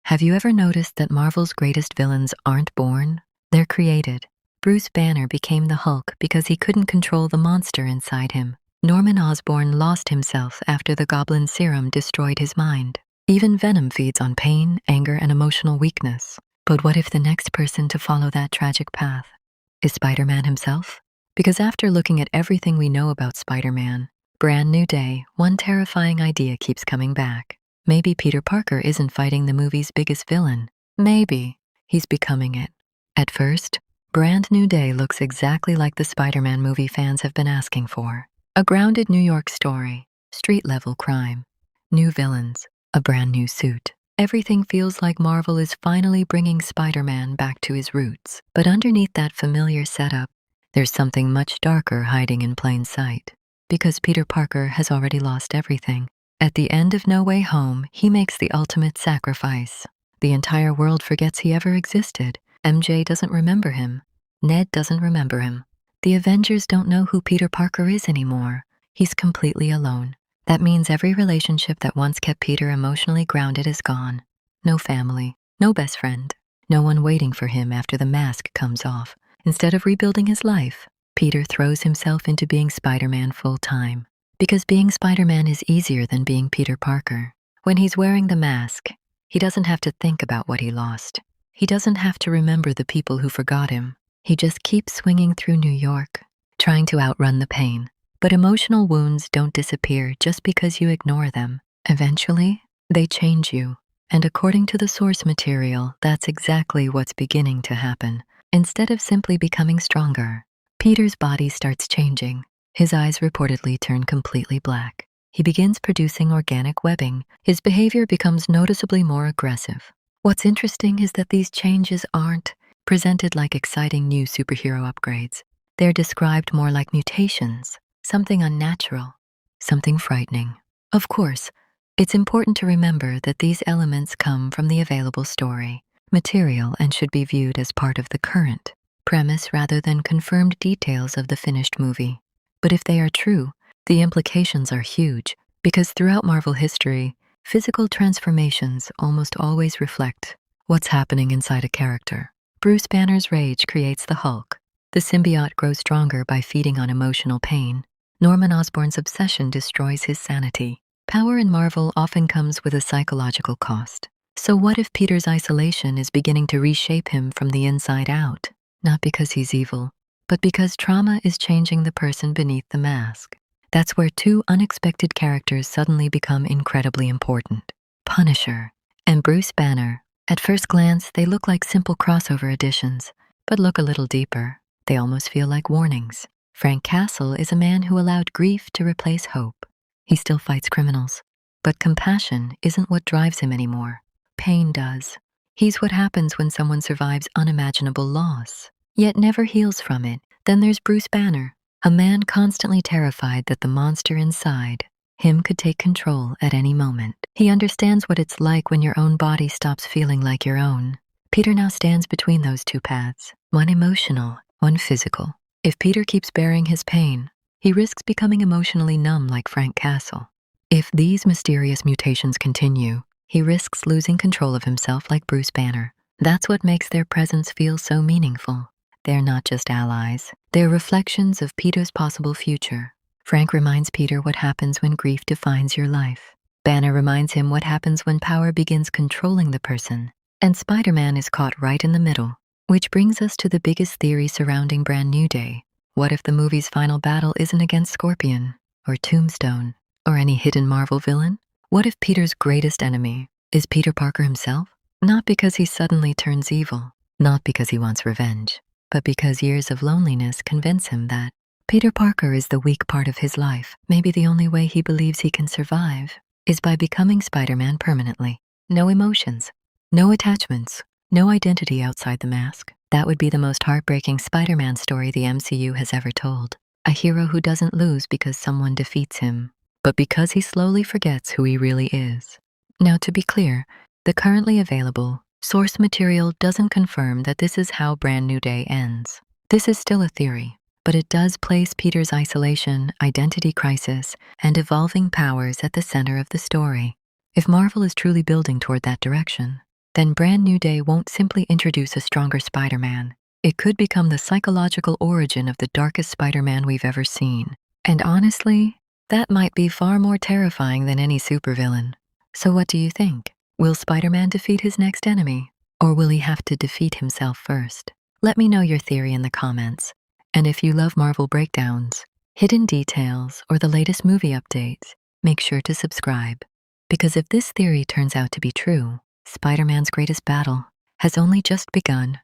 Have you ever noticed that Marvel's greatest villains aren't born? They're created. Bruce Banner became the Hulk because he couldn't control the monster inside him. Norman Osborn lost himself after the Goblin Serum destroyed his mind. Even Venom feeds on pain, anger, and emotional weakness. But what if the next person to follow that tragic path is Spider-Man himself? Because after looking at everything we know about Spider-Man, Brand New Day, one terrifying idea keeps coming back. Maybe Peter Parker isn't fighting the movie's biggest villain. Maybe he's becoming it. At first, Brand New Day looks exactly like the Spider-Man movie fans have been asking for. A grounded New York story, street-level crime, new villains, a brand new suit. Everything feels like Marvel is finally bringing Spider-Man back to his roots. But underneath that familiar setup, there's something much darker hiding in plain sight. Because Peter Parker has already lost everything. At the end of No Way Home, he makes the ultimate sacrifice. The entire world forgets he ever existed. MJ doesn't remember him. Ned doesn't remember him. The Avengers don't know who Peter Parker is anymore. He's completely alone. That means every relationship that once kept Peter emotionally grounded is gone. No family, no best friend, no one waiting for him after the mask comes off. Instead of rebuilding his life, Peter throws himself into being Spider-Man full-time. Because being Spider-Man is easier than being Peter Parker. When he's wearing the mask, he doesn't have to think about what he lost. He doesn't have to remember the people who forgot him. He just keeps swinging through New York, trying to outrun the pain. But emotional wounds don't disappear just because you ignore them. Eventually, they change you. And according to the source material, that's exactly what's beginning to happen. Instead of simply becoming stronger, Peter's body starts changing. His eyes reportedly turn completely black. He begins producing organic webbing. His behavior becomes noticeably more aggressive. What's interesting is that these changes aren't presented like exciting new superhero upgrades. They're described more like mutations, something unnatural, something frightening. Of course, it's important to remember that these elements come from the available story material and should be viewed as part of the current premise rather than confirmed details of the finished movie. But if they are true, the implications are huge, because throughout Marvel history, physical transformations almost always reflect what's happening inside a character. Bruce Banner's rage creates the Hulk. The symbiote grows stronger by feeding on emotional pain. Norman Osborn's obsession destroys his sanity. Power in Marvel often comes with a psychological cost. So what if Peter's isolation is beginning to reshape him from the inside out? Not because he's evil, but because trauma is changing the person beneath the mask. That's where two unexpected characters suddenly become incredibly important. Punisher and Bruce Banner. At first glance, they look like simple crossover additions, but look a little deeper. They almost feel like warnings. Frank Castle is a man who allowed grief to replace hope. He still fights criminals, but compassion isn't what drives him anymore. Pain does. He's what happens when someone survives unimaginable loss, yet never heals from it. Then there's Bruce Banner, a man constantly terrified that the monster inside him could take control at any moment. He understands what it's like when your own body stops feeling like your own. Peter now stands between those two paths, one emotional, one physical. If Peter keeps bearing his pain, he risks becoming emotionally numb like Frank Castle. If these mysterious mutations continue, he risks losing control of himself like Bruce Banner. That's what makes their presence feel so meaningful. They're not just allies. They're reflections of Peter's possible future. Frank reminds Peter what happens when grief defines your life. Banner reminds him what happens when power begins controlling the person. And Spider-Man is caught right in the middle. Which brings us to the biggest theory surrounding Brand New Day. What if the movie's final battle isn't against Scorpion, or Tombstone, or any hidden Marvel villain? What if Peter's greatest enemy is Peter Parker himself? Not because he suddenly turns evil, not because he wants revenge, but because years of loneliness convince him that Peter Parker is the weak part of his life. Maybe the only way he believes he can survive is by becoming Spider-Man permanently. No emotions, no attachments, no identity outside the mask. That would be the most heartbreaking Spider-Man story the MCU has ever told. A hero who doesn't lose because someone defeats him, but because he slowly forgets who he really is. Now, to be clear, the currently available source material doesn't confirm that this is how Brand New Day ends. This is still a theory, but it does place Peter's isolation, identity crisis, and evolving powers at the center of the story. If Marvel is truly building toward that direction, then Brand New Day won't simply introduce a stronger Spider-Man. It could become the psychological origin of the darkest Spider-Man we've ever seen. And honestly, that might be far more terrifying than any supervillain. So what do you think? Will Spider-Man defeat his next enemy? Or will he have to defeat himself first? Let me know your theory in the comments. And if you love Marvel breakdowns, hidden details, or the latest movie updates, make sure to subscribe. Because if this theory turns out to be true, Spider-Man's greatest battle has only just begun.